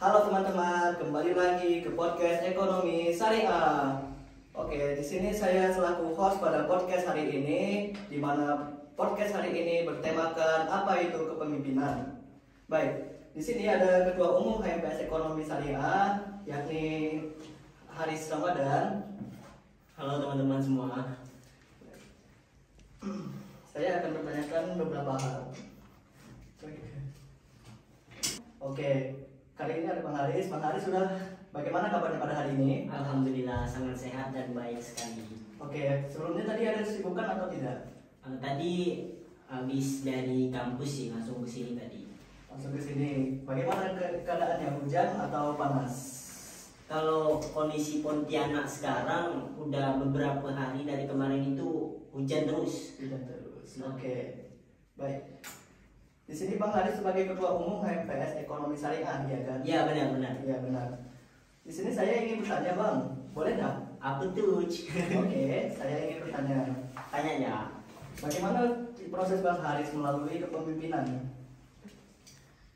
Halo teman-teman, kembali lagi ke podcast Ekonomi Syariah. Oke, di sini saya selaku host pada podcast hari ini, di mana podcast hari ini bertemakan apa itu kepemimpinan. Baik, di sini ada Ketua Umum HMPS Ekonomi Syariah, yakni Haris Ramadan. Halo teman-teman semua. Saya akan bertanyakan beberapa hal. Oke, kali ini ada Bang Haris. Bang Haris, sudah bagaimana kabarnya pada hari ini? Alhamdulillah sangat sehat dan baik sekali. Oke, sebelumnya tadi ada kesibukan atau tidak? Tadi habis dari kampus sih, langsung ke sini tadi. Langsung ke sini. Bagaimana keadaannya, hujan atau panas? Kalau kondisi Pontianak sekarang udah beberapa hari dari kemarin itu hujan terus. Hujan terus. Oke, baik. Di sini Bang Haris sebagai Ketua Umum HMPS Ekonomi Syariah, ya kan? Iya benar-benar. Iya benar. Di sini saya ingin bertanya, Bang, boleh nggak? Apa tuh? Oke, saya ingin bertanya. Tanya ya. Bagaimana proses Bang Haris melalui kepemimpinan?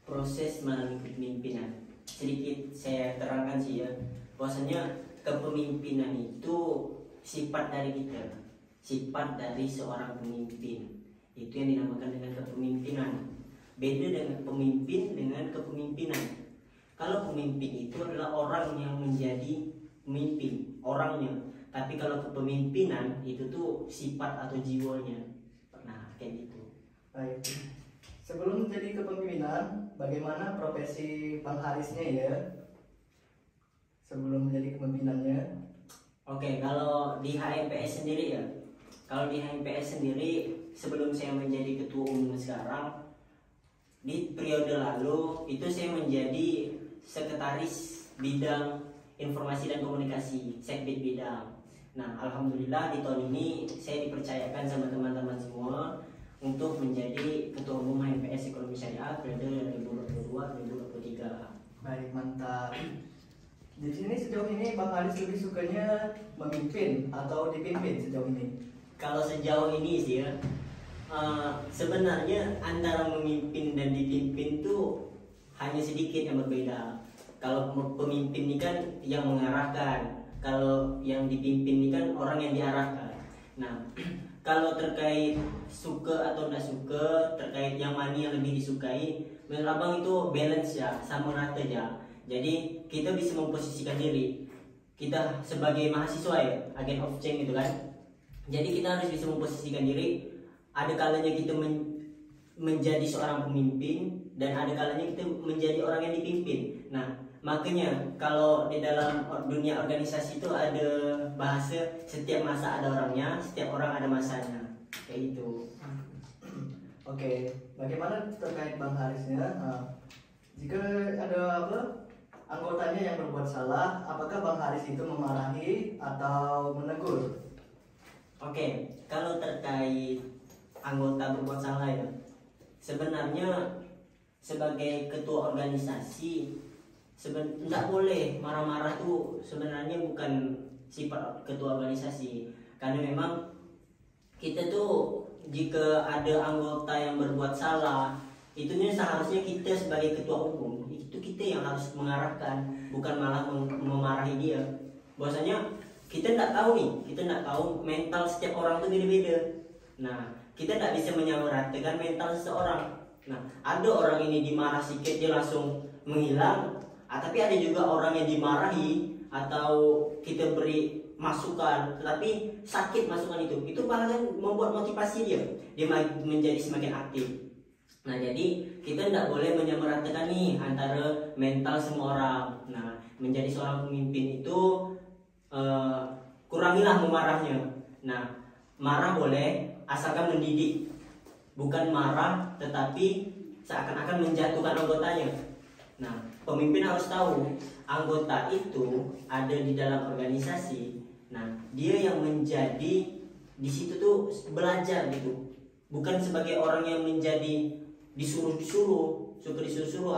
Proses melalui kepemimpinan. Sedikit saya terangkan sih ya. Bahwasanya kepemimpinan itu sifat dari kita, sifat dari seorang pemimpin. Itu yang dinamakan dengan kepemimpinan. Beda dengan pemimpin dengan kepemimpinan. Kalau pemimpin itu adalah orang yang menjadi pemimpin, orangnya. Tapi kalau kepemimpinan itu tuh sifat atau jiwanya. Nah, kayak gitu. Baik. Sebelum menjadi kepemimpinan, bagaimana profesi Bang Harisnya ya? Sebelum menjadi kepemimpinannya. Oke, kalau di HMPS sendiri ya. Kalau di HMPS sendiri sebelum saya menjadi ketua umum sekarang, di periode lalu itu saya menjadi sekretaris bidang informasi dan komunikasi, sekbid bidang. Nah, alhamdulillah di tahun ini saya dipercayakan sama teman-teman semua untuk menjadi ketua umum HMPS Ekonomi Syariah periode 2022-2023. Baik, mantap. Di sini sejauh ini Bang Haris lebih sukanya memimpin atau dipimpin sejauh ini? Kalau sejauh ini sih ya, sebenarnya antara memimpin dan dipimpin tuh hanya sedikit yang berbeda. Kalau pemimpin ini kan yang mengarahkan, kalau yang dipimpin ini kan orang yang diarahkan. Nah, kalau terkait suka atau tidak suka, terkait yang mana yang lebih disukai, menurut abang itu balance ya, sama rata ya. Jadi kita bisa memposisikan diri. Kita sebagai mahasiswa ya, agent of change gitu kan. Jadi kita harus bisa memposisikan diri. Ada kalanya kita menjadi seorang pemimpin dan ada kalanya kita menjadi orang yang dipimpin. Nah, makanya kalau di dalam dunia organisasi itu ada bahasa setiap masa ada orangnya, setiap orang ada masanya. Kayak gitu. Oke, bagaimana terkait Bang Harisnya? Jika ada anggotanya yang berbuat salah, apakah Bang Haris itu memarahi atau menegur? Oke, kalau terkait anggota berbuat salah ya, sebenarnya sebagai ketua organisasi tidak boleh marah-marah tuh, sebenarnya bukan sifat ketua organisasi. Karena memang kita tuh jika ada anggota yang berbuat salah, itunya seharusnya kita sebagai ketua umum itu kita yang harus mengarahkan, bukan malah memarahi dia. Bahwasanya kita tidak tahu nih, kita tidak tahu mental setiap orang itu beda-beda. Nah, kita tidak bisa menyamaratakan mental seseorang. Nah, ada orang ini dimarah sedikit dia langsung menghilang, tapi ada juga orang yang dimarahi atau kita beri masukan tetapi sakit masukan itu malah kan membuat motivasi dia menjadi semakin aktif. Nah, jadi kita tidak boleh menyamaratakan nih antara mental semua orang. Nah, menjadi seorang pemimpin itu kurangilah memarahnya. Nah, marah boleh asalkan mendidik, bukan marah tetapi seakan-akan menjatuhkan anggotanya. Nah, pemimpin harus tahu anggota itu ada di dalam organisasi. Nah, dia yang menjadi di situ tuh belajar gitu, bukan sebagai orang yang menjadi disuruh-suruh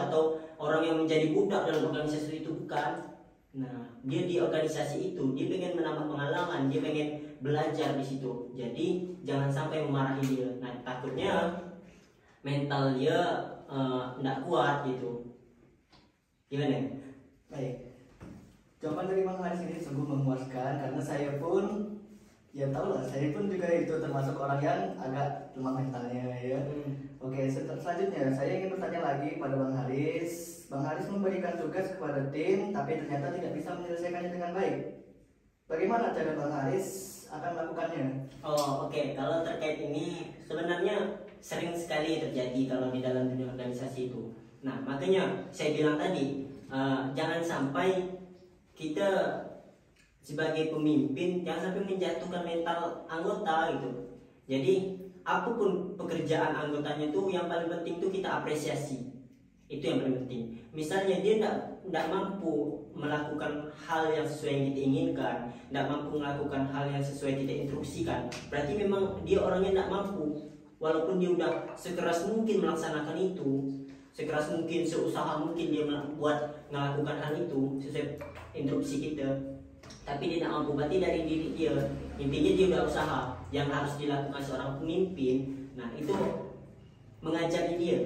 atau orang yang menjadi budak dalam organisasi itu, bukan. Nah, dia di organisasi itu dia pengen menambah pengalaman, dia pengen belajar di situ. Jadi jangan sampai memarahi dia. Nah, takutnya mental dia tidak kuat gitu. Gimana? Baik. Jawaban dari Bang Haris ini sungguh memuaskan karena saya pun ya tahu lah, saya pun juga itu termasuk orang yang agak lemah mentalnya ya. Oke, selanjutnya saya ingin bertanya lagi pada Bang Haris. Bang Haris memberikan tugas kepada tim tapi ternyata tidak bisa menyelesaikannya dengan baik. Bagaimana cara Bang Haris akan melakukannya? Oh oke. Kalau terkait ini sebenarnya sering sekali terjadi kalau di dalam dunia organisasi itu. Nah makanya saya bilang tadi jangan sampai kita sebagai pemimpin jangan sampai menjatuhkan mental anggota gitu. Jadi apapun pekerjaan anggotanya itu yang paling penting itu kita apresiasi. Itu yang paling penting. Misalnya dia tidak mampu melakukan hal yang sesuai yang kita inginkan, tidak mampu melakukan hal yang sesuai kita instruksikan, berarti memang dia orangnya tidak mampu. Walaupun dia udah sekeras mungkin melaksanakan itu, sekeras mungkin, seusaha mungkin dia melakukan hal itu sesuai instruksi kita, tapi dia tidak mampu. Berarti dari diri dia, intinya dia udah usaha. Yang harus dilakukan seorang pemimpin, nah itu mengajari dia.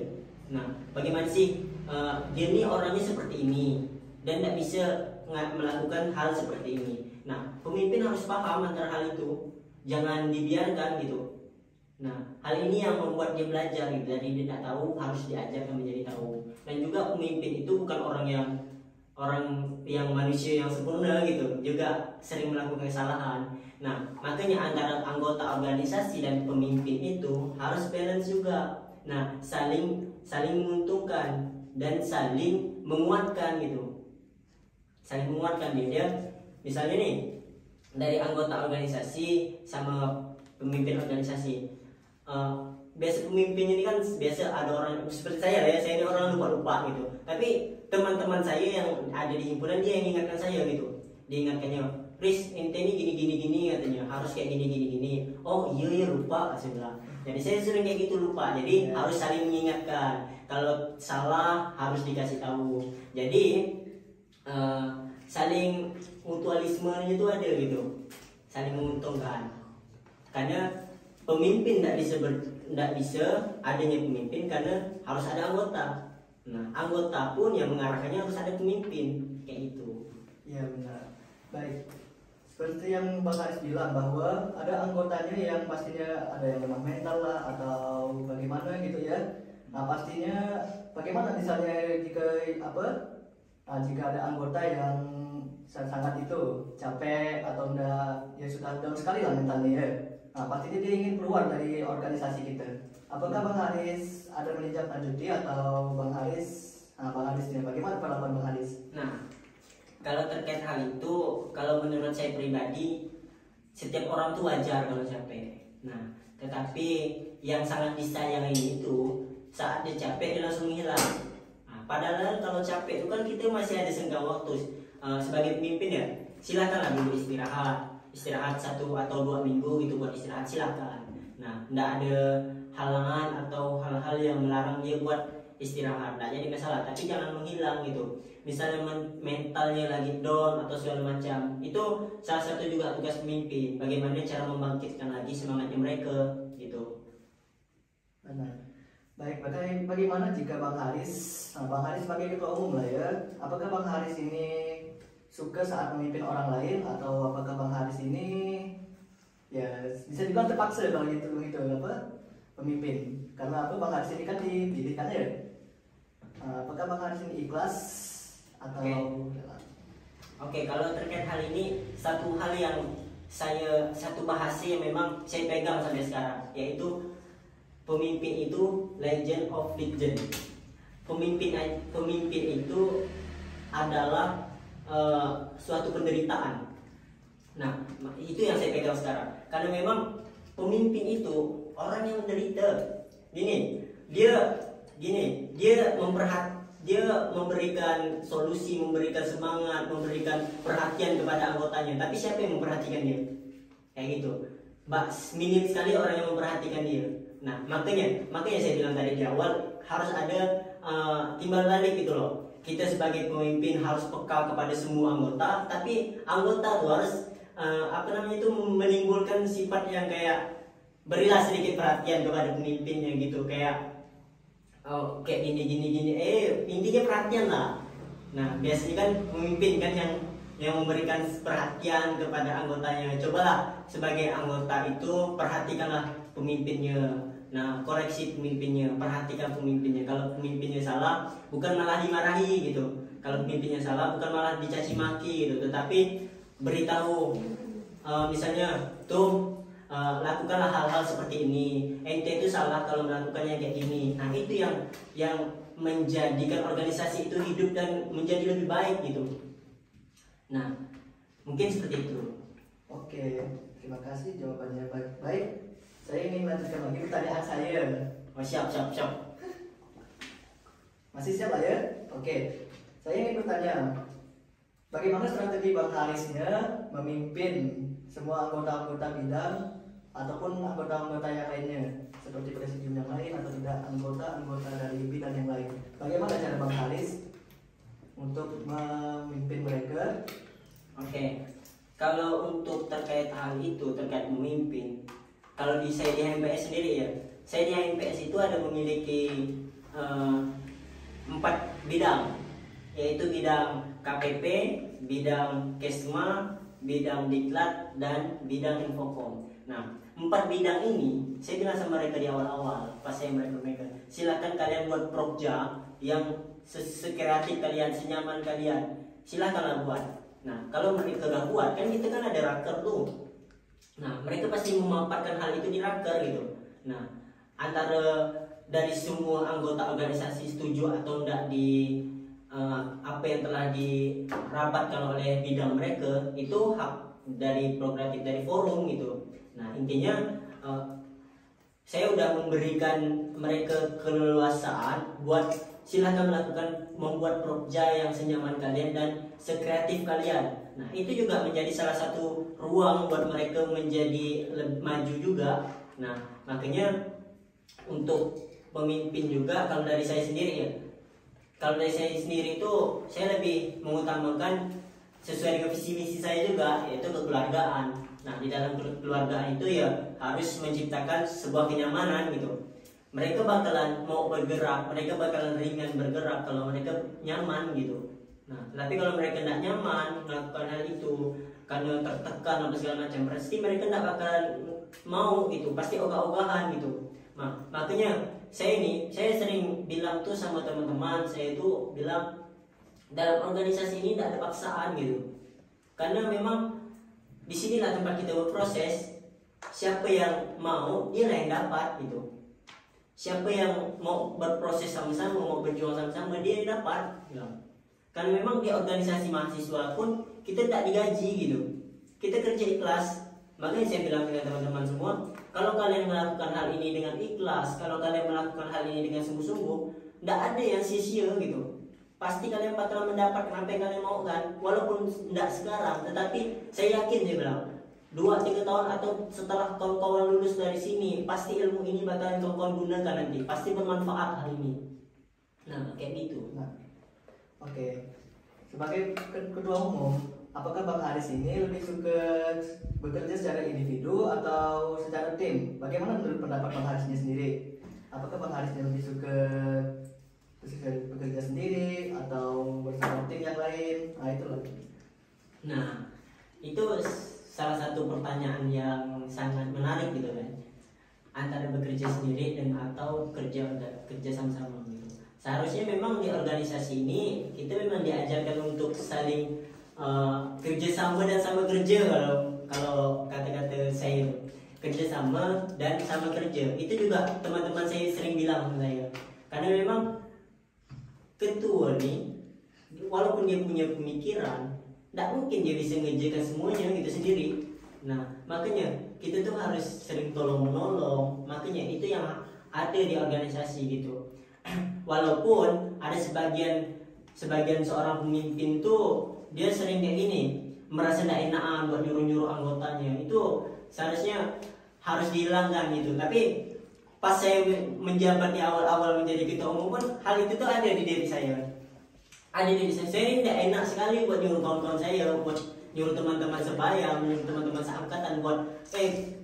Nah, bagaimana sih dia ini orangnya seperti ini dan tidak bisa melakukan hal seperti ini. Nah, pemimpin harus paham antara hal itu, jangan dibiarkan gitu. Nah, hal ini yang membuat dia belajar gitu. Jadi dia tidak tahu harus diajarkan menjadi tahu. Dan juga pemimpin itu bukan orang yang manusia yang sempurna gitu, juga sering melakukan kesalahan. Nah, makanya antara anggota organisasi dan pemimpin itu harus balance juga. Nah, saling menguntungkan dan saling menguatkan gitu. Saling menguatkan dia. Misalnya nih, dari anggota organisasi sama pemimpin organisasi. Biasa pemimpin ini kan biasa ada orang seperti saya ya, saya ini orang lupa gitu. Tapi teman-teman saya yang ada di himpunan dia yang ingatkan saya gitu. Diingatkannya, Riz, ente ini gini katanya, harus kayak gini. Oh iya lupa saya bilang. Jadi saya sering kayak gitu lupa. Jadi harus saling mengingatkan. Kalau salah harus dikasih tahu. Jadi saling mutualismenya itu ada gitu, saling menguntungkan. Karena pemimpin tidak bisa adanya pemimpin karena harus ada anggota. Nah anggota pun yang mengarahkannya harus ada pemimpin kayak gitu. Iya benar. Baik. Seperti yang Bang Haris bilang bahwa ada anggotanya yang pastinya ada yang lemah mental lah atau bagaimana gitu ya. Nah pastinya bagaimana misalnya jika ada anggota yang sangat itu capek atau enggak ya sudah down sekali lah mentalnya ya. Nah pastinya dia ingin keluar dari organisasi kita. Apakah Bang Haris ada menindaklanjuti atau Bang Haris ini bagaimana pendapat Bang Haris? Nah kalau terkait hal itu, kalau menurut saya pribadi, setiap orang tuh wajar kalau capek. Nah, tetapi yang sangat disayangi itu saat dia capek dia langsung hilang. Nah, padahal kalau capek itu kan kita masih ada senggang waktu. Sebagai pemimpin ya, silakanlah dulu istirahat 1 atau 2 minggu gitu buat istirahat silakan. Nah, tidak ada halangan atau hal-hal yang melarang dia buat istirahat, tidak jadi masalah. Tapi jangan menghilang gitu. Misalnya mentalnya lagi down atau segala macam, itu salah satu juga tugas pemimpin. Bagaimana cara membangkitkan lagi semangatnya mereka gitu. Benar. Baik, bagaimana jika Bang Haris sebagai ketua umum lah ya, apakah Bang Haris ini suka saat memimpin orang lain atau apakah Bang Haris ini ya bisa dibilang terpaksa kalau gitu pemimpin? Karena Bang Haris ini kan dipilih kan ya. Apakah Bang Haris ini ikhlas atau Oke, kalau terkait hal ini satu hal yang satu bahasa yang memang saya pegang sampai sekarang, yaitu pemimpin itu legend of legend. Pemimpin itu adalah suatu penderitaan. Nah, itu yang saya pegang sekarang. Karena memang pemimpin itu orang yang menderita. Dia memberikan solusi, memberikan semangat, memberikan perhatian kepada anggotanya. Tapi siapa yang memperhatikan dia? Kayak gitu. Minim sekali orang yang memperhatikan dia. Nah, makanya saya bilang tadi di awal harus ada timbal balik gitu loh. Kita sebagai pemimpin harus peka kepada semua anggota, tapi anggota tuh harus menimbulkan sifat yang kayak berilah sedikit perhatian kepada pemimpinnya gitu, kayak gini intinya perhatian lah. Nah, biasanya kan pemimpin kan yang memberikan perhatian kepada anggotanya. Cobalah sebagai anggota itu perhatikanlah pemimpinnya. Nah, koreksi pemimpinnya, perhatikan pemimpinnya. Kalau pemimpinnya salah, bukan malah dimarahi gitu. Kalau pemimpinnya salah, bukan malah dicaci maki gitu, tetapi beritahu, misalnya tuh lakukanlah hal-hal seperti ini. Ente itu salah kalau melakukannya kayak gini. Nah, itu yang menjadikan organisasi itu hidup dan menjadi lebih baik gitu. Nah, mungkin seperti itu. Oke, terima kasih jawabannya baik. Saya ingin melanjutkan lagi pertanyaan saya. Oh, siap. Masih siap lah ya? Oke, saya ingin bertanya, bagaimana strategi Bang Harisnya memimpin semua anggota-anggota bidang ataupun anggota-anggota yang lainnya, seperti presidium yang lain atau tidak anggota-anggota dari bidang yang lain? Bagaimana cara Bang Haris untuk memimpin mereka? Oke, kalau untuk terkait hal itu, terkait memimpin, kalau saya di HMPS sendiri ya, saya di HMPS itu ada memiliki 4 bidang, yaitu bidang KPP, bidang Kesma, bidang Diklat, dan bidang Infocom. Nah, 4 bidang ini saya bilang sama mereka di awal-awal pas saya mereka, silakan kalian buat prokja yang sekreatif kalian, senyaman kalian, silakanlah buat. Nah, kalau mereka udah buat, kan kita kan ada raker tuh. Nah, mereka pasti memaparkan hal itu di raker gitu. Nah, antara dari semua anggota organisasi setuju atau enggak di apa yang telah dirabatkan oleh bidang mereka, itu hak dari prerogatif dari forum gitu. Nah, intinya saya udah memberikan mereka keleluasaan buat silahkan membuat prokja yang senyaman kalian dan sekreatif kalian. Nah, itu juga menjadi salah satu ruang buat mereka menjadi maju juga. Nah, makanya untuk pemimpin juga, kalau dari saya sendiri ya, kalau dari saya sendiri itu saya lebih mengutamakan sesuai dengan visi misi saya juga, yaitu kekeluargaan. Nah, di dalam kekeluargaan itu ya harus menciptakan sebuah kenyamanan gitu. Mereka bakalan mau bergerak, mereka bakalan ringan bergerak kalau mereka nyaman gitu. Nah, tapi kalau mereka tidak nyaman melakukan hal itu karena tertekan atau segala macam, pasti mereka tidak bakalan mau gitu, pasti ogah-ogahan gitu. Nah, makanya saya sering bilang tuh sama teman-teman saya itu bilang, dalam organisasi ini tidak ada paksaan gitu. Karena memang disinilah tempat kita berproses. Siapa yang mau, dia lah yang dapat gitu. Siapa yang mau berproses sama-sama, mau berjuang sama-sama, dia yang dapat gitu. Karena memang di organisasi mahasiswa pun kita tidak digaji gitu. Kita kerja ikhlas. Makanya saya bilang dengan teman-teman semua, kalau kalian melakukan hal ini dengan ikhlas, kalau kalian melakukan hal ini dengan sungguh-sungguh, tidak ada yang sia-sia gitu. Pasti kalian bakalan mendapatkan apa yang kalian mau kan, walaupun tidak sekarang, tetapi saya yakin, saya bilang 2-3 tahun atau setelah kawan-kawan lulus dari sini, pasti ilmu ini bakalan kawan-kawan gunakan nanti, pasti bermanfaat hal ini. Nah, kayak gitu. Nah, oke. Sebagai ketua umum, apakah Bang Haris ini lebih suka bekerja secara individu atau secara tim? Bagaimana menurut pendapat Bang Harisnya sendiri? Apakah Bang Harisnya lebih suka bekerja sendiri atau bersama tim yang lain? Nah, itu loh. Nah, itu salah satu pertanyaan yang sangat menarik gitu kan, antara bekerja sendiri dan atau kerja sama-sama gitu. Seharusnya memang di organisasi ini kita memang diajarkan untuk saling kerja sama dan sama kerja. Kalau kata-kata saya, kerja sama dan sama kerja, itu juga teman-teman saya sering bilang sama saya. Karena memang ketua nih, walaupun dia punya pemikiran, tidak mungkin dia bisa ngerjakan semuanya gitu sendiri. Nah, makanya kita tuh harus sering tolong menolong. Makanya itu yang ada di organisasi gitu. Walaupun ada sebagian seorang pemimpin tuh dia sering kayak gini, merasa tidak enakan buat nyuruh-nyuruh anggotanya, itu seharusnya harus dihilangkan gitu. Tapi pas saya menjabat di awal-awal menjadi ketua umum pun hal itu tuh ada di diri saya. Ada di diri saya. Saya ini tidak enak sekali buat nyuruh kawan-kawan saya, buat nyuruh teman-teman sebaya, nyuruh teman-teman seangkatan buat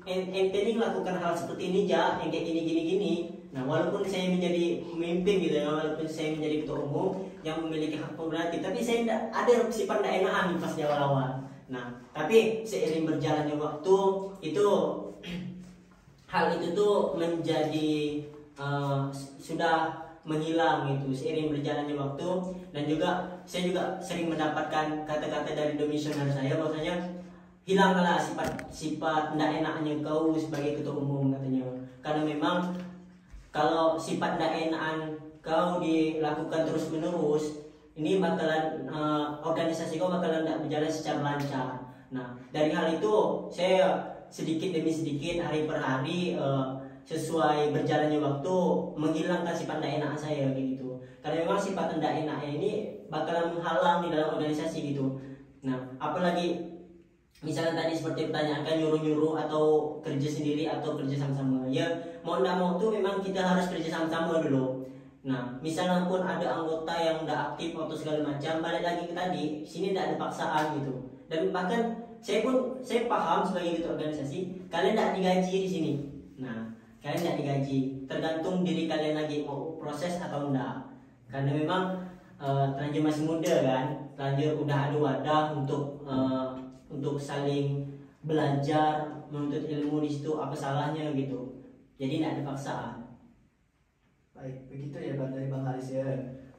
ente nih lakukan hal seperti ini, yang kayak gini. Nah, walaupun saya menjadi pemimpin gitu ya, walaupun saya menjadi ketua umum yang memiliki hak prerogatif, tapi saya tidak ada sifat tidak enakan pas di awal-awal. Nah, tapi seiring berjalannya waktu itu hal itu tuh menjadi sudah menghilang gitu seiring berjalannya waktu. Dan juga saya juga sering mendapatkan kata-kata dari komisioner saya bahwasanya hilanglah sifat tidak enaknya kau sebagai ketua umum katanya, karena memang kalau sifat tidak enakan kau dilakukan terus menerus ini bakalan organisasi kau bakalan tidak berjalan secara lancar. Nah, dari hal itu saya sedikit demi sedikit hari per hari sesuai berjalannya waktu menghilangkan sifat tidak enak saya gitu, karena memang sifat tidak enaknya ini bakalan menghalang di dalam organisasi gitu. Nah, apalagi misalnya tadi seperti pertanyaankan nyuruh-nyuruh atau kerja sendiri atau kerja sama-sama, ya mau tidak mau tuh memang kita harus kerja sama-sama dulu. Nah, misalnya pun ada anggota yang tidak aktif atau segala macam, balik lagi ke tadi, sini tidak ada paksaan gitu. Dan bahkan saya paham sebagai ketua organisasi, kalian tidak digaji di sini. Nah, kalian tidak digaji, tergantung diri kalian lagi mau proses atau enggak. Karena memang terlanjur masih muda kan, terlanjur udah ada wadah untuk saling belajar, menuntut ilmu di situ, apa salahnya gitu. Jadi tidak ada paksaan. Baik, begitu ya Bang dari Bang Haris ya.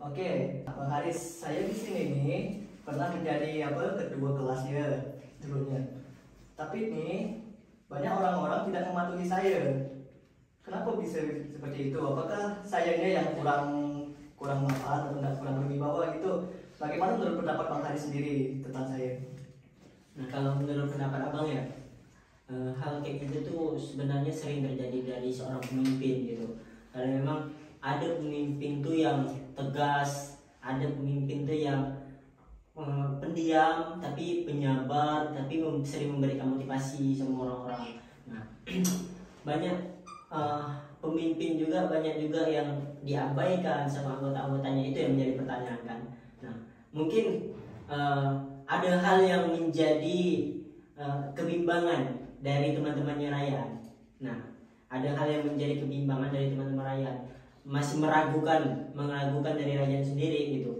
Oke, Bang Haris, saya di sini nih pernah menjadi ketua kelas ya dulunya. Tapi nih banyak orang-orang tidak mematuhi saya. Kenapa bisa seperti itu? Apakah sayanya yang kurang manfaat atau kurang berwibawa gitu? Bagaimana menurut pendapat Bang Haris sendiri tentang saya? Nah, kalau menurut pendapat abang ya, hal kayak gitu tuh sebenarnya sering terjadi dari seorang pemimpin gitu. Karena memang ada pemimpin tuh yang tegas, ada pemimpin tuh yang pendiam tapi penyabar, tapi sering memberikan motivasi sama orang-orang. Nah, banyak pemimpin juga banyak juga yang diabaikan sama anggota-anggotanya, itu yang menjadi pertanyaan kan. Nah, mungkin ada hal yang menjadi kebimbangan dari teman-temannya Ryan. Nah, ada hal yang menjadi kebimbangan dari teman-teman Ryan, masih meragukan dari Ryan sendiri gitu.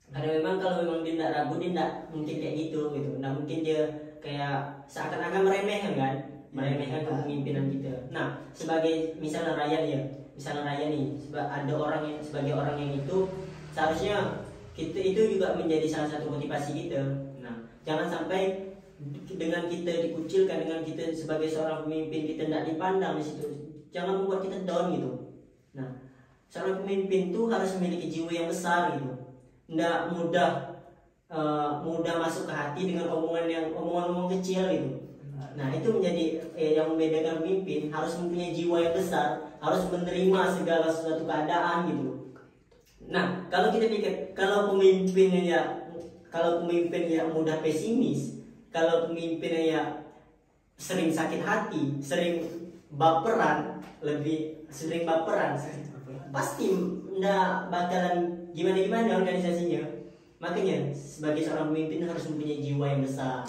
Karena memang kalau memang dia tidak ragu, dia tidak mungkin kayak gitu. Tidak mungkin dia kayak seakan-akan meremehkan kepemimpinan kita. Nah, sebagai misalnya Ryan nih, ada orang yang sebagai orang yang itu seharusnya kita itu juga menjadi salah satu motivasi kita. Nah, jangan sampai dengan kita dikucilkan, dengan kita sebagai seorang pemimpin kita tidak dipandang di situ, jangan membuat kita down gitu. Nah, seorang pemimpin tuh harus memiliki jiwa yang besar gitu, tidak mudah masuk ke hati dengan omongan kecil gitu. Nah, itu menjadi yang membedakan pemimpin, harus mempunyai jiwa yang besar, harus menerima segala sesuatu keadaan gitu. Nah, kalau kita pikir kalau pemimpin yang mudah pesimis, kalau pemimpin yang sering sakit hati, sering baperan, pasti nggak bakalan gimana organisasinya. Makanya sebagai seorang pemimpin harus mempunyai jiwa yang besar.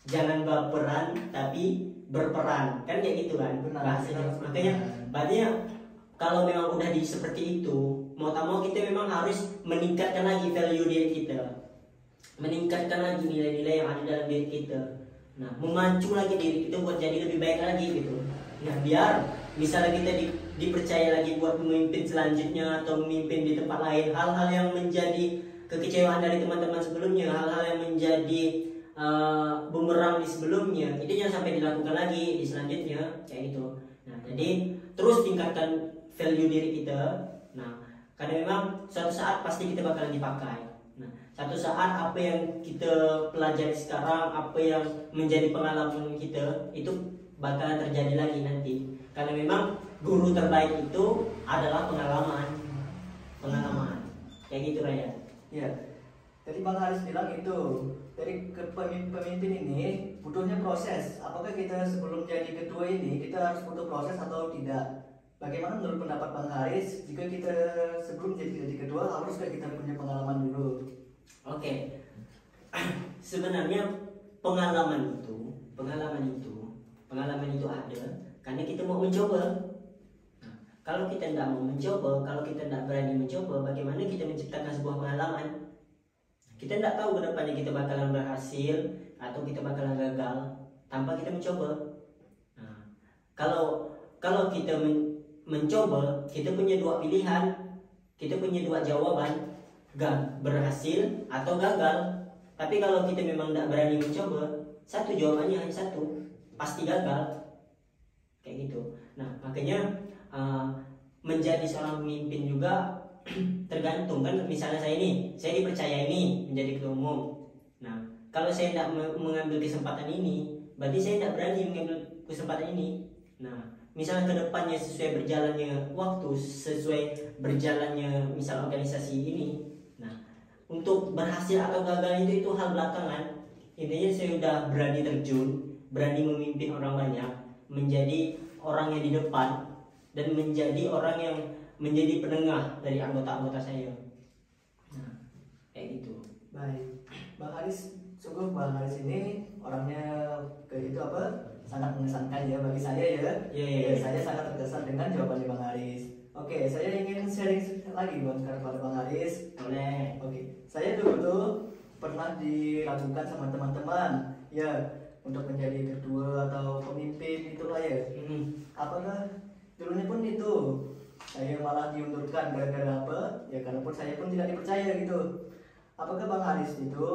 Jangan baperan tapi berperan, kan kayak gitu kan bahasanya. Makanya kalau memang udah seperti itu, mau tak mau kita memang harus meningkatkan lagi value diri kita, meningkatkan lagi nilai-nilai yang ada dalam diri kita. Nah, memacu lagi diri kita buat jadi lebih baik lagi gitu. Nah, biar misalnya kita dipercaya lagi buat memimpin selanjutnya atau memimpin di tempat lain, hal-hal yang menjadi kekecewaan dari teman-teman sebelumnya, hal-hal yang menjadi bumerang di sebelumnya, itu jangan sampai dilakukan lagi di selanjutnya kayak gitu. Nah, jadi terus tingkatkan value diri kita. Nah, karena memang suatu saat pasti kita bakalan dipakai. Nah, satu saat apa yang kita pelajari sekarang, apa yang menjadi pengalaman kita, itu bakalan terjadi lagi nanti. Karena memang guru terbaik itu adalah pengalaman. Kayak gitu Raya. Iya. Tadi Bang Haris bilang itu dari pemimpin ini butuhnya proses. Apakah kita sebelum jadi ketua ini kita harus butuh proses atau tidak? Bagaimana menurut pendapat Bang Haris? Jika kita sebelum jadi ketua haruskah kita punya pengalaman dulu? Oke. Sebenarnya pengalaman itu ada karena kita mau mencoba. Nah, Kalau kita tidak mau mencoba, kalau kita tidak berani mencoba, bagaimana kita menciptakan sebuah pengalaman? Kita tidak tahu ke depannya kita bakalan berhasil atau kita bakalan gagal tanpa kita mencoba. Nah, kalau kita mencoba, kita punya dua pilihan, kita punya dua jawaban, berhasil atau gagal. Tapi kalau kita memang tidak berani mencoba, satu jawabannya hanya satu, pasti gagal. Kayak gitu. Nah, makanya menjadi seorang pemimpin juga tergantung kan. Misalnya saya dipercaya ini menjadi ketua umum. Nah, kalau saya tidak mengambil kesempatan ini, berarti saya tidak berani mengambil kesempatan ini. Nah, misalnya kedepannya sesuai berjalannya waktu, sesuai berjalannya misal organisasi ini, nah untuk berhasil atau gagal itu hal belakangan. Intinya saya sudah berani terjun, berani memimpin orang banyak, menjadi orang yang di depan, dan menjadi orang yang menjadi penengah dari anggota-anggota saya. Nah, kayak gitu. Baik, Bang Haris, sungguh Bang Haris ini orangnya sangat mengesankan ya bagi saya ya. Yeah. Saya sangat terkesan dengan jawabannya Bang Haris. Oke, saya ingin sharing lagi kepada Bang Haris. Boleh. Oke, saya dulu pernah diragukan sama teman-teman ya untuk menjadi ketua atau pemimpin itulah ya. Apakah dulunya pun itu saya malah diundurkan gara-gara apa? Ya karena pun saya pun tidak dipercaya gitu. Apakah Bang Haris itu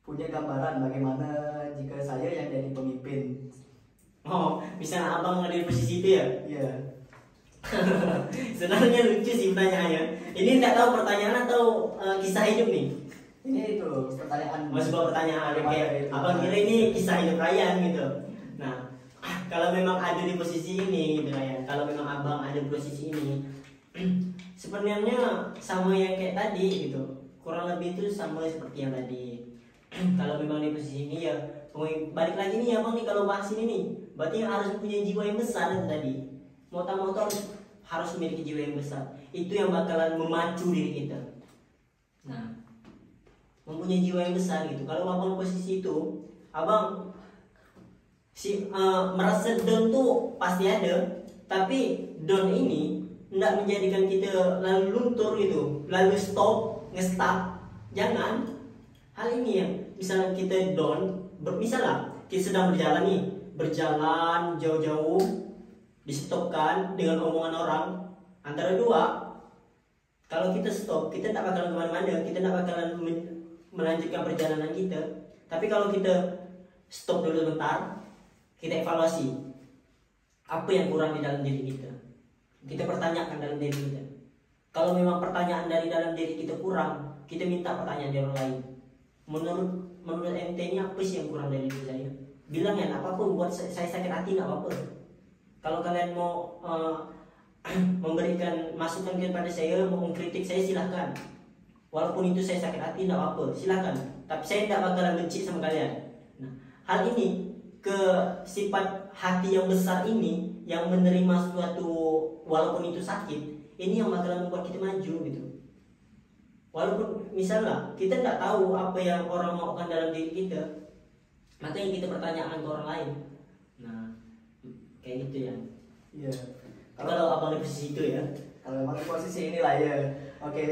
punya gambaran bagaimana jika saya yang jadi pemimpin? Oh, misalnya abang ada di posisi itu ya? Iya. Sebenarnya lucu sih pertanyaannya. Ini tidak tahu pertanyaan atau kisah hidup nih? Ini itu pertanyaan. Sebuah pertanyaan. Oke. Abang kira ini kisah hidup Ryan gitu. Nah, kalau memang ada di posisi ini gitu Ryan, kalau memang abang ada di posisi ini, sebenarnya sama yang kayak tadi gitu. Kurang lebih itu sama seperti yang tadi. Kalau memang di posisi ini ya, balik lagi nih abang nih kalau bahas ini nih, berarti harus punya jiwa yang besar itu tadi. Mau tak mau harus memiliki jiwa yang besar. Itu yang bakalan memacu diri kita. Nah, mempunyai jiwa yang besar gitu. Kalau abang posisi itu, abang merasa down tuh pasti ada, tapi down ini tidak menjadikan kita lalu luntur gitu, lalu stop, nge-stuck. Jangan. Hal ini ya, misalnya kita down, misalnya kita sedang berjalan jauh-jauh, di-stopkan dengan omongan orang antara dua. Kalau kita stop, kita tak bakalan kemana-mana, kita tak bakalan melanjutkan perjalanan kita. Tapi kalau kita stop dulu sebentar, kita evaluasi apa yang kurang di dalam diri kita. Kita pertanyakan dalam diri kita. Kalau memang pertanyaan dari dalam diri kita kurang, kita minta pertanyaan dari orang lain. Menurut MT ini apa sih yang kurang dari diri saya? Bilang ya, apapun buat saya sakit hati nggak apa-apa. Kalau kalian mau memberikan masukan kepada saya, mau mengkritik saya silahkan. Walaupun itu saya sakit hati nggak apa-apa, silahkan. Tapi saya tidak bakalan benci sama kalian. Nah, hal ini ke sifat hati yang besar ini yang menerima suatu walaupun itu sakit, ini yang bakalan membuat kita maju gitu. Walaupun misalnya kita tidak tahu apa yang orang maukan dalam diri kita, makanya kita pertanyakan ke orang lain. Nah, kayak gitu ya. Iya. Kalau abang di posisi itu ya. Kalau memang di posisi inilah ya. Oke.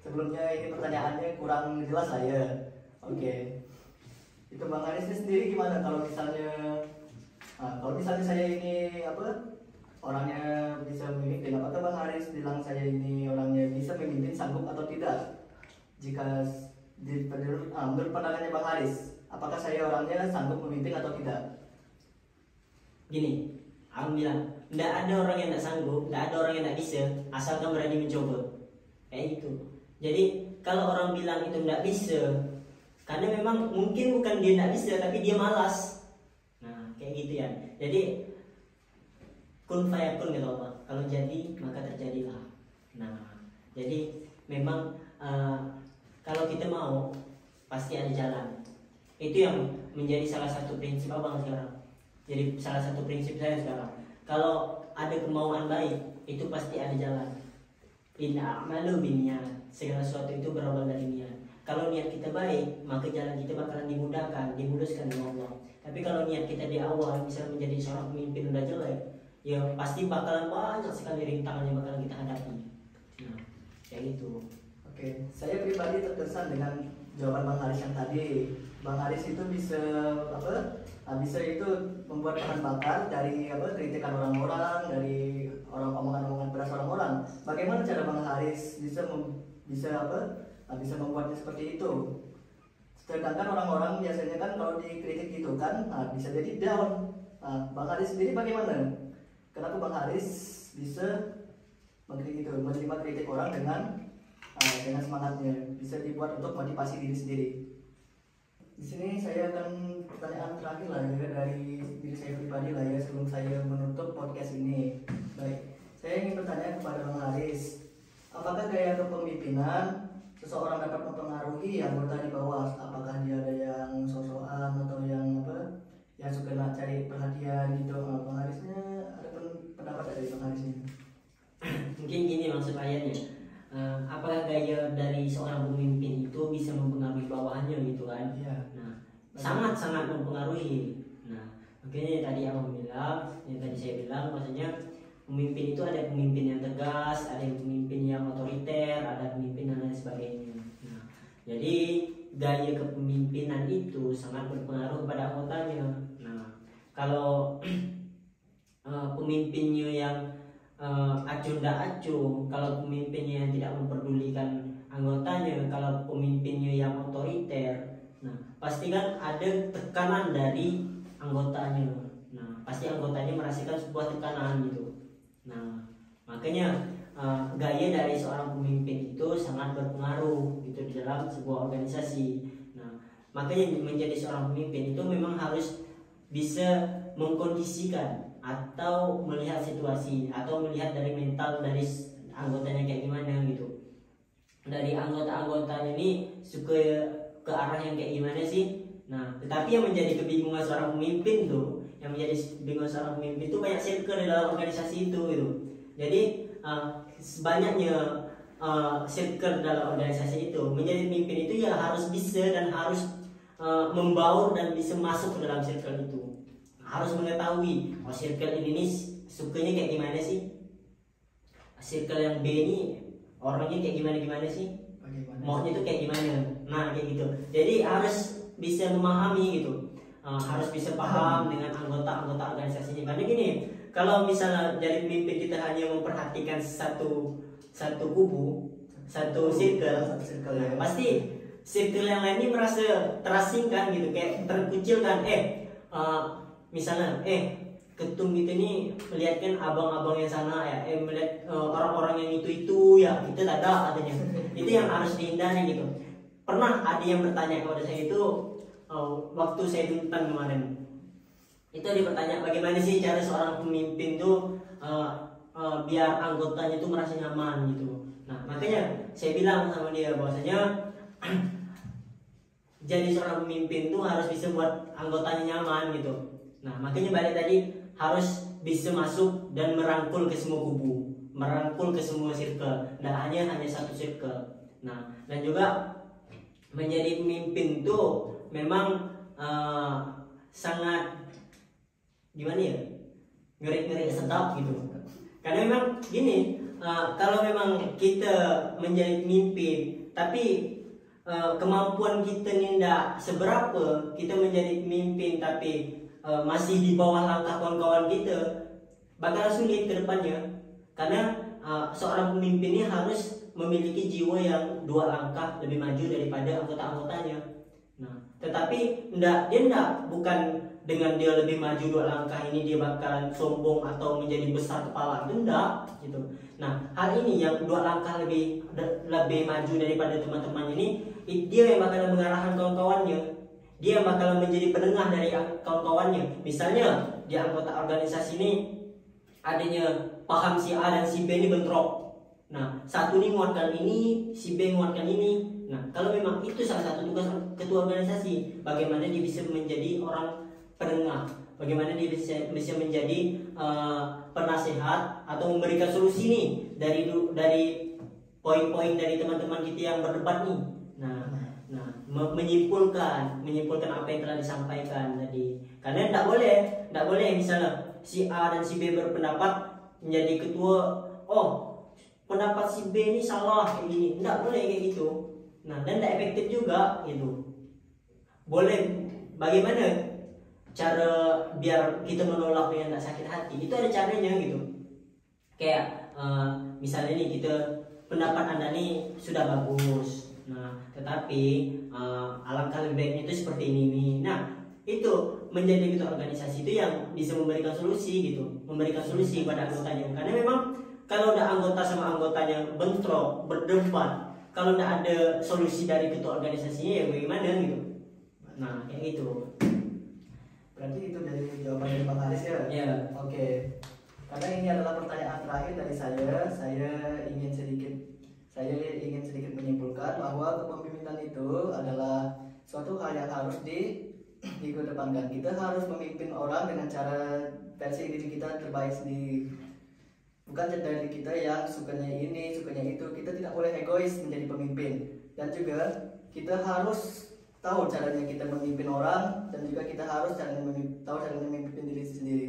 Sebelumnya ini pertanyaannya kurang jelas lah ya. Oke. Itu Bang Haris sendiri gimana kalau misalnya saya ini orangnya bisa memimpin, apakah Bang Haris bilang saya ini orangnya bisa memimpin, sanggup atau tidak? Jika menurut pandangannya Bang Haris, apakah saya orangnya sanggup memimpin atau tidak? Gini, aku bilang, tidak ada orang yang tidak sanggup, tidak ada orang yang tidak bisa, asalkan berani mencoba. Kayak gitu. Jadi kalau orang bilang itu tidak bisa, karena memang mungkin bukan dia tidak bisa, tapi dia malas. Nah, kayak gitu ya. Jadi kun fayakun gitu apa? Kalau jadi maka terjadilah. Nah, jadi memang kalau kita mau pasti ada jalan. Itu yang menjadi salah satu prinsip abang sekarang. Jadi salah satu prinsip saya sekarang. Kalau ada kemauan baik, itu pasti ada jalan. Inna amalu binniyat. Segala sesuatu itu berawal dari niat. Kalau niat kita baik, maka jalan kita bakalan dimuluskan oleh Allah. Tapi kalau niat kita di awal misalnya menjadi seorang pemimpin udah jelek, ya pasti bakalan banyak sekali rintangan yang bakalan kita hadapi. Nah, kayak gitu. Oke, saya pribadi terkesan dengan jawaban Bang Haris yang tadi. Bang Haris itu bisa apa? Bisa itu membuat bahan bakar dari apa? Kritikan orang-orang, dari omongan-omongan keras orang-orang. Bagaimana cara Bang Haris bisa apa? Bisa membuatnya seperti itu? Sedangkan orang-orang biasanya kan kalau dikritik gitu kan, bisa jadi down. Bang Haris sendiri bagaimana? Kenapa Bang Haris bisa menerima kritik orang dengan semangatnya, bisa dibuat untuk motivasi diri sendiri? Di sini saya akan pertanyaan terakhir lah ya dari diri saya pribadi lah ya sebelum saya menutup podcast ini. Baik, saya ingin bertanya kepada Bang Haris, apakah gaya kepemimpinan seseorang dapat mempengaruhi anggota di bawah? Apakah dia ada yang sok-sokan atau yang apa? Yang suka nak cari perhatian gitu? Bang Harisnya ada pendapat dari Bang Harisnya? Mungkin gini maksud ayatnya, apakah gaya dari seorang pemimpin itu bisa mempengaruhi bawahannya gitu kan? Iya. Nah, sangat-sangat mempengaruhi. Nah, makanya tadi yang tadi saya bilang, maksudnya pemimpin itu ada pemimpin yang tegas, ada yang pemimpin yang otoriter, ada pemimpin dan lain sebagainya. Nah, jadi gaya kepemimpinan itu sangat berpengaruh pada anggotanya. Nah, kalau pemimpinnya yang acuh ndak acuh, kalau pemimpinnya yang tidak memperdulikan anggotanya, kalau pemimpinnya yang otoriter, nah pasti kan ada tekanan dari anggotanya. Nah pasti anggotanya merasakan sebuah tekanan gitu. Nah makanya gaya dari seorang pemimpin itu sangat berpengaruh gitu di dalam sebuah organisasi. Nah makanya menjadi seorang pemimpin itu memang harus bisa mengkondisikan atau melihat situasi atau melihat dari mental dari anggotanya kayak gimana gitu. Dari anggota-anggotanya ini suka ke arah yang kayak gimana sih. Nah tetapi yang menjadi kebingungan seorang pemimpin tuh, yang menjadi bingung seorang pemimpin itu banyak circle di dalam organisasi itu gitu. Jadi sebanyaknya circle dalam organisasi itu, menjadi pemimpin itu ya harus bisa dan harus membaur dan bisa masuk ke dalam circle itu. Harus mengetahui circle ini nih sukanya kayak gimana sih, circle yang B ini orangnya kayak gimana sih, maunya itu kayak gimana. Nah kayak gitu. Jadi harus bisa memahami gitu, harus bisa paham dengan anggota-anggota organisasinya. Karena gini, kalau misalnya jadi pemimpin kita hanya memperhatikan satu kubu, satu circle, ya. pasti circle yang lain ini merasa terasingkan gitu, kayak terkucilkan. Misalnya ketum kita ini melihatkan abang-abang yang sana ya, melihat orang-orang yang itu ya, kita tak ada katanya. Itu yang harus dihindari gitu. Pernah ada yang bertanya kepada saya itu waktu saya diundang kemarin, itu dia bertanya bagaimana sih cara seorang pemimpin tuh biar anggotanya tuh merasa nyaman gitu. Nah makanya saya bilang sama dia bahwasanya jadi seorang pemimpin tuh harus bisa buat anggotanya nyaman gitu. Nah makanya balik tadi harus bisa masuk dan merangkul ke semua kubu, merangkul ke semua circle, dan hanya satu circle. Nah dan juga menjadi pemimpin tuh memang sangat gimana ya, ngeri sedap gitu. Karena memang gini, kalau memang kita menjadi pemimpin tapi kemampuan kita ini tidak seberapa, kita menjadi pemimpin tapi masih di bawah langkah kawan-kawan kita, bakal sulit ke depannya. Karena seorang pemimpin ini harus memiliki jiwa yang 2 langkah lebih maju daripada anggota-anggotanya. Nah, tetapi bukan dengan dia lebih maju 2 langkah ini dia bakalan sombong atau menjadi besar kepala, itu enggak gitu. Nah, hal ini yang 2 langkah lebih maju daripada teman-teman ini, dia yang bakalan mengarahkan kawan-kawannya. Dia bakal menjadi penengah dari kawan-kawannya. Misalnya di anggota organisasi ini adanya paham si A dan si B ini bentrok. Nah, satu ini menguatkan ini, si B menguatkan ini. Nah, kalau memang itu salah satu tugas ketua organisasi, bagaimana dia bisa menjadi orang penengah, bagaimana dia bisa menjadi penasehat atau memberikan solusi nih dari poin-poin dari teman-teman kita yang berdebat nih. Nah, menyimpulkan apa yang telah disampaikan tadi. Karena tidak boleh misalnya si A dan si B berpendapat menjadi ketua, oh pendapat si B ini salah kayak gini, enggak boleh kayak gitu. Nah, dan tidak efektif juga gitu. Boleh bagaimana cara biar kita menolak dengan tidak sakit hati? Itu ada caranya gitu. Kayak misalnya nih kita pendapat Anda nih sudah bagus. Nah, tetapi alangkah lebih baiknya itu seperti ini. Nah, itu menjadi ketua organisasi itu yang bisa memberikan solusi gitu, memberikan solusi pada anggotanya. Karena memang kalau udah anggota sama anggotanya bentrok, berdebat, kalau tidak ada solusi dari ketua organisasinya ya bagaimana gitu. Nah, kayak gitu. Berarti itu dari jawaban dari Bang Haris ya? Iya. Oke. Karena ini adalah pertanyaan terakhir dari saya ingin sedikit menyimpulkan bahwa kepemimpinan itu adalah suatu hal yang harus dikedepankan. Kita harus memimpin orang dengan cara versi diri kita terbaik sendiri. Bukan dari kita yang sukanya ini, sukanya itu. Kita tidak boleh egois menjadi pemimpin. Dan juga kita harus tahu caranya kita memimpin orang, dan juga kita harus tahu caranya memimpin diri sendiri.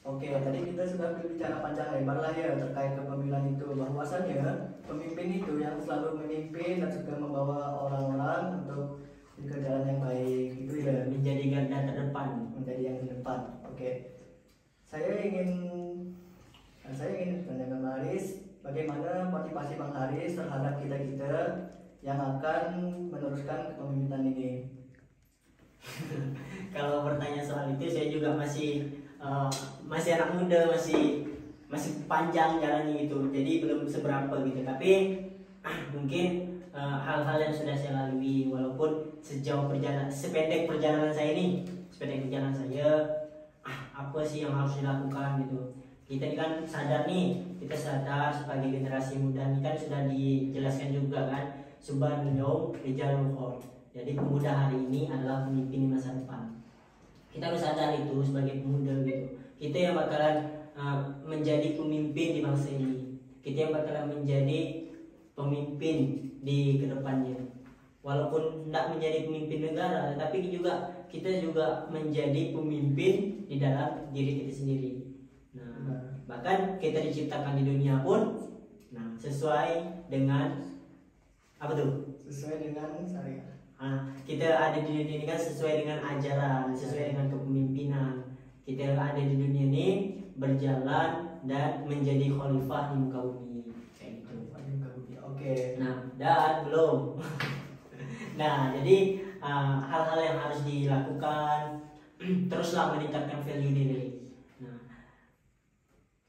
Oke, tadi kita sudah berbicara panjang lebar lah ya terkait kepemimpinan itu. Bahwasannya pemimpin itu yang selalu memimpin dan juga membawa orang-orang untuk ke jalan yang baik itu ya, Menjadi garda terdepan. menjadi yang terdepan. Oke, saya ingin bertanya ke Bang Haris, bagaimana motivasi Bang Haris terhadap kita yang akan meneruskan kepemimpinan ini? Kalau bertanya soal itu saya juga masih anak muda, masih panjang jalannya gitu, jadi belum seberapa gitu. Tapi mungkin hal-hal yang sudah saya lalui, walaupun sependek perjalanan saya, apa sih yang harus dilakukan gitu. Kita ini kan kita sadar sebagai generasi muda ini kan sudah dijelaskan juga kan, Subhanul Yaum Rijalul Khor. Jadi pemuda hari ini adalah pemimpin di masa depan. Kita harus sadar itu sebagai pemuda gitu. Kita yang bakalan menjadi pemimpin di bangsa ini. Kita yang bakalan menjadi pemimpin di kedepannya. Walaupun tidak menjadi pemimpin negara, tapi kita juga menjadi pemimpin di dalam diri kita sendiri. Nah, bahkan kita diciptakan di dunia pun, sesuai dengan apa tuh? Sesuai dengan syariat. Kita ada di dunia ini kan sesuai dengan ajaran, sesuai dengan kepemimpinan. Kita ada di dunia ini berjalan dan menjadi khalifah di muka bumi, kayak gitu. Oke. Nah, dan belum. Nah, jadi hal-hal yang harus dilakukan, teruslah meningkatkan value diri. Nah,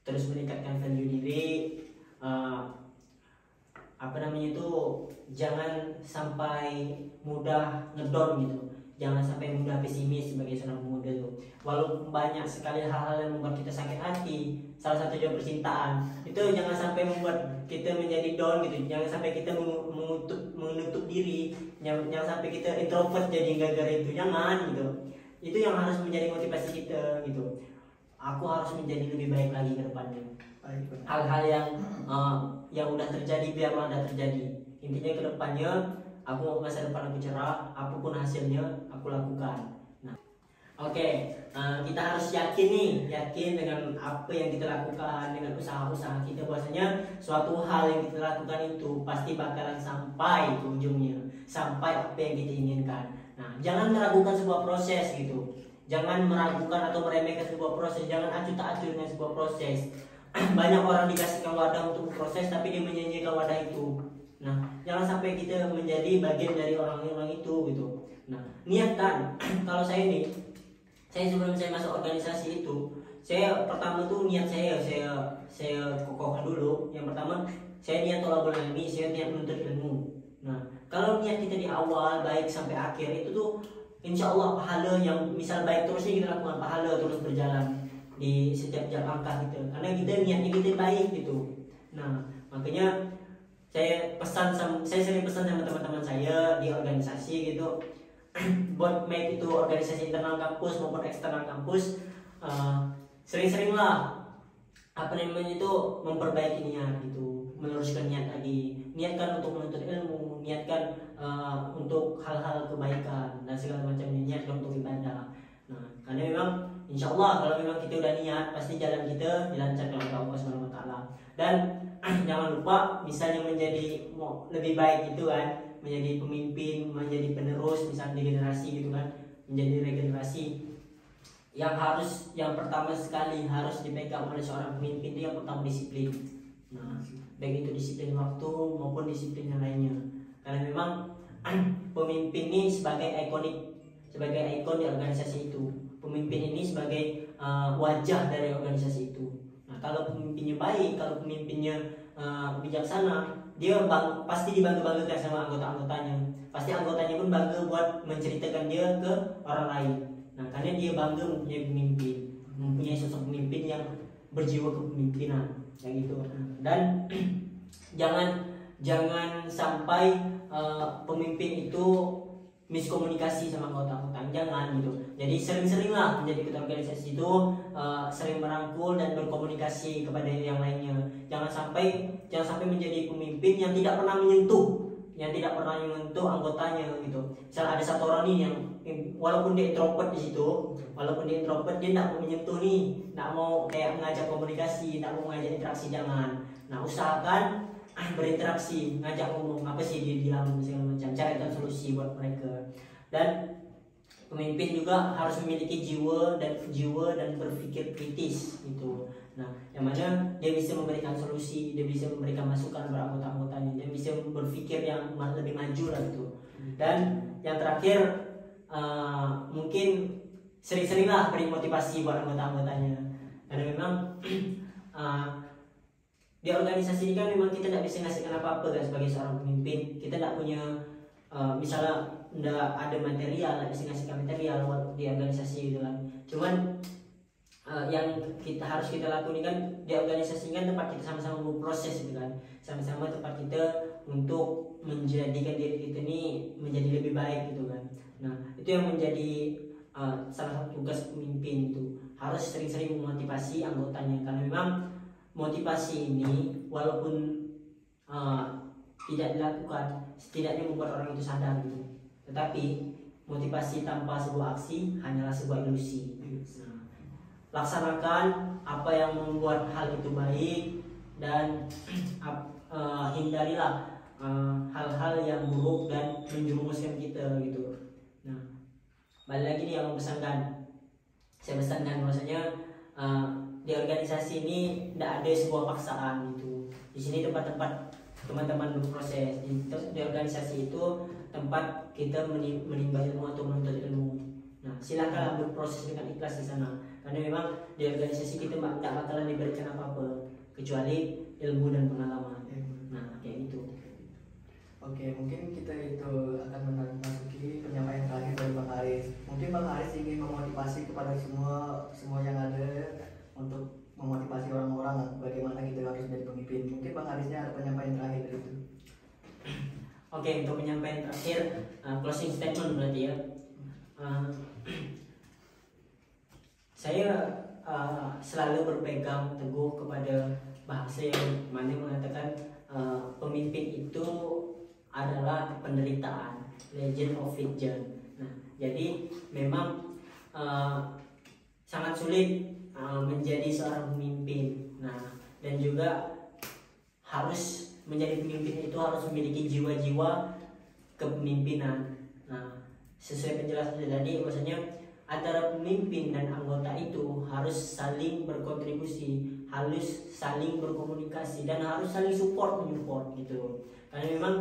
terus meningkatkan value diri. Jangan sampai mudah ngedon gitu, jangan sampai mudah pesimis sebagai seorang pemuda tuh. Walaupun banyak sekali hal-hal yang membuat kita sakit hati, salah satu juga percintaan, itu jangan sampai membuat kita menjadi down gitu. Jangan sampai kita menutup diri, jangan sampai kita introvert jadi gara-gara itu, jangan gitu. Itu yang harus menjadi motivasi kita gitu. Aku harus menjadi lebih baik lagi ke depannya. Hal-hal yang udah terjadi biarlah udah terjadi. Intinya ke depannya aku mau masa depan aku cerah, apapun hasilnya aku lakukan. Nah, oke, kita harus yakin dengan apa yang kita lakukan, dengan usaha-usaha kita, bahwasanya suatu hal yang kita lakukan itu pasti bakalan sampai ke ujungnya, sampai apa yang kita inginkan. Nah, jangan meragukan sebuah proses gitu. Jangan meragukan atau meremehkan sebuah proses, jangan acuh tak acuh dengan sebuah proses. Banyak orang dikasihkan wadah untuk proses tapi dia menyanyikan wadah itu. Nah, jangan sampai kita menjadi bagian dari orang-orang itu gitu. Nah, niatkan. Kalau saya sebelum saya masuk organisasi itu, saya pertama tuh niat saya kokohkan dulu. Yang pertama, saya niat tolabul ilmi, saya niat menuntut ilmu. Nah, kalau niat kita di awal baik sampai akhir itu tuh insya Allah pahala yang misal baik terusnya kita lakukan, pahala terus berjalan di setiap langkah kita, karena kita niatnya kita baik gitu. Nah, makanya saya sering pesan sama teman-teman saya di organisasi gitu, buat make itu organisasi internal kampus maupun eksternal kampus, sering-seringlah memperbaiki niat gitu, meluruskan niat lagi, niatkan untuk menuntut ilmu, niatkan untuk hal-hal kebaikan dan segala macamnya, niatkan untuk ibadah. Nah, karena memang insya Allah kalau memang kita udah niat, pasti jalan kita dilancarkan oleh Allah Subhanahu Wa Taala. Dan jangan lupa misalnya menjadi lebih baik itu kan, menjadi pemimpin, menjadi penerus misalnya di generasi gitu kan, menjadi regenerasi yang pertama sekali harus dipegang oleh seorang pemimpin itu yang pertama disiplin. Nah, baik itu disiplin waktu maupun disiplin yang lainnya. Karena memang pemimpin ini sebagai ikon di organisasi itu. Pemimpin ini sebagai wajah dari organisasi itu. Nah, kalau pemimpinnya baik, kalau pemimpinnya bijaksana, dia pasti dibangga-banggakan sama anggota-anggotanya. Pasti anggotanya pun bangga buat menceritakan dia ke orang lain. Nah, karena dia bangga mempunyai pemimpin, mempunyai sosok pemimpin yang berjiwa kepemimpinan, kayak gitu. Dan jangan sampai pemimpin itu miskomunikasi sama anggota-anggota, jangan gitu. Jadi sering-seringlah menjadi ketua organisasi itu sering merangkul dan berkomunikasi kepada yang lainnya. Jangan sampai menjadi pemimpin yang tidak pernah menyentuh anggotanya gitu. Misal ada satu orang nih yang walaupun dia introvert di situ, dia tidak mau menyentuh nih, tidak mau kayak mengajak komunikasi, tidak mau mengajak interaksi, jangan. Nah, usahakan berinteraksi, ngajak ngomong apa sih dia diam segala macam, carikan solusi buat mereka. Dan pemimpin juga harus memiliki jiwa dan berpikir kritis gitu. Nah, yang mana dia bisa memberikan solusi, dia bisa memberikan masukan kepada anggota-anggotanya, dia bisa berpikir yang lebih maju lah gitu. Dan yang terakhir mungkin sering-seringlah beri motivasi buat anggota-anggotanya. Karena memang di organisasi ini kan memang kita tidak bisa ngasihkan apa-apa kan sebagai seorang pemimpin. Kita tidak punya misalnya tidak ada material, tidak bisa ngasihkan material di organisasi gitu kan. Cuman yang harus kita lakukan kan di organisasi kan tempat kita sama-sama berproses gitu kan, sama-sama tempat kita untuk menjadikan diri kita ini menjadi lebih baik gitu kan. Nah, itu yang menjadi salah satu tugas pemimpin, itu harus sering-sering memotivasi anggotanya. Karena memang motivasi ini walaupun tidak dilakukan, setidaknya membuat orang itu sadar gitu. Tetapi motivasi tanpa sebuah aksi hanyalah sebuah ilusi. Nah, laksanakan apa yang membuat hal itu baik dan hindarilah hal-hal yang buruk dan menjerumuskan kita gitu. Nah, balik lagi nih yang saya pesankan bahwasanya di organisasi ini tidak ada sebuah paksaan gitu. Di sini tempat-tempat teman-teman berproses. Di organisasi itu tempat kita menimba ilmu atau menuntut ilmu. Nah, silakan berproses dengan ikhlas di sana. Karena memang di organisasi kita tidak bakalan diberikan apa-apa kecuali ilmu dan pengalaman. Nah, kayak gitu. Oke, mungkin kita itu akan memasuki penyampaian terakhir dari Bang Aris. Mungkin Bang Aris ingin memotivasi kepada semua yang ada untuk memotivasi orang-orang bagaimana kita harus menjadi pemimpin. Mungkin Bang Arisnya ada penyampaian terakhir dari itu. Oke, untuk penyampaian terakhir, closing statement berarti ya. Saya selalu berpegang teguh kepada bahasa yang mana mengatakan pemimpin itu adalah penderitaan, legend of legend. Nah, jadi memang sangat sulit menjadi seorang pemimpin. Nah, dan juga harus menjadi pemimpin itu harus memiliki jiwa-jiwa kepemimpinan. Nah, sesuai penjelasan tadi, maksudnya antara pemimpin dan anggota itu harus saling berkontribusi, harus saling berkomunikasi, dan harus saling menyupport gitu. Karena memang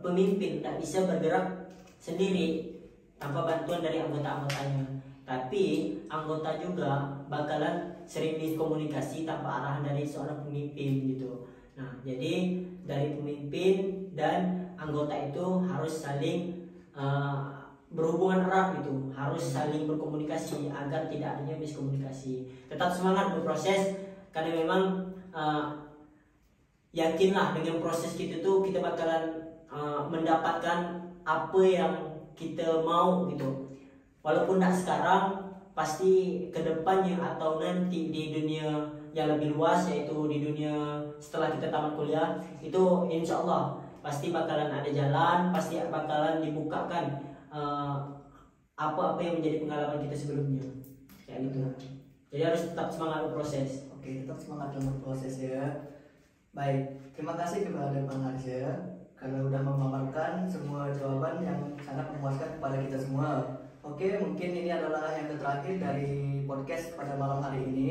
pemimpin tak bisa bergerak sendiri tanpa bantuan dari anggota-anggotanya. Tapi anggota juga bakalan sering miskomunikasi tanpa arahan dari seorang pemimpin gitu. Nah, jadi dari pemimpin dan anggota itu harus saling berhubungan erat gitu, harus saling berkomunikasi agar tidak adanya miskomunikasi. Tetap semangat berproses karena memang yakinlah dengan proses kita tuh kita bakalan mendapatkan apa yang kita mau gitu. Walaupun tidak sekarang, pasti kedepannya atau nanti di dunia yang lebih luas, yaitu di dunia setelah kita tamat kuliah, itu insya Allah pasti bakalan ada jalan, pasti bakalan dibukakan apa-apa yang menjadi pengalaman kita sebelumnya. Kayak gitu. Jadi harus tetap semangat berproses. Oke, tetap semangat dalam berproses ya. Baik, terima kasih kepada Bang Arja karena sudah memaparkan semua jawaban yang sangat memuaskan kepada kita semua. Oke, mungkin ini adalah yang terakhir dari podcast pada malam hari ini.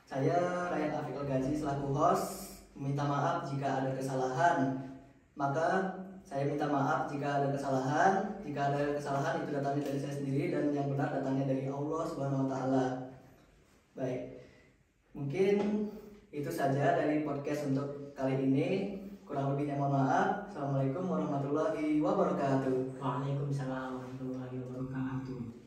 Saya Ryan Afiq Al-Ghazi selaku host minta maaf jika ada kesalahan. Maka saya minta maaf jika ada kesalahan. Jika ada kesalahan itu datangnya dari saya sendiri dan yang benar datangnya dari Allah Subhanahu wa taala. Baik. Mungkin itu saja dari podcast untuk kali ini. Kurang lebihnya mohon maaf. Assalamualaikum warahmatullahi wabarakatuh. Waalaikumsalam warahmatullahi wabarakatuh.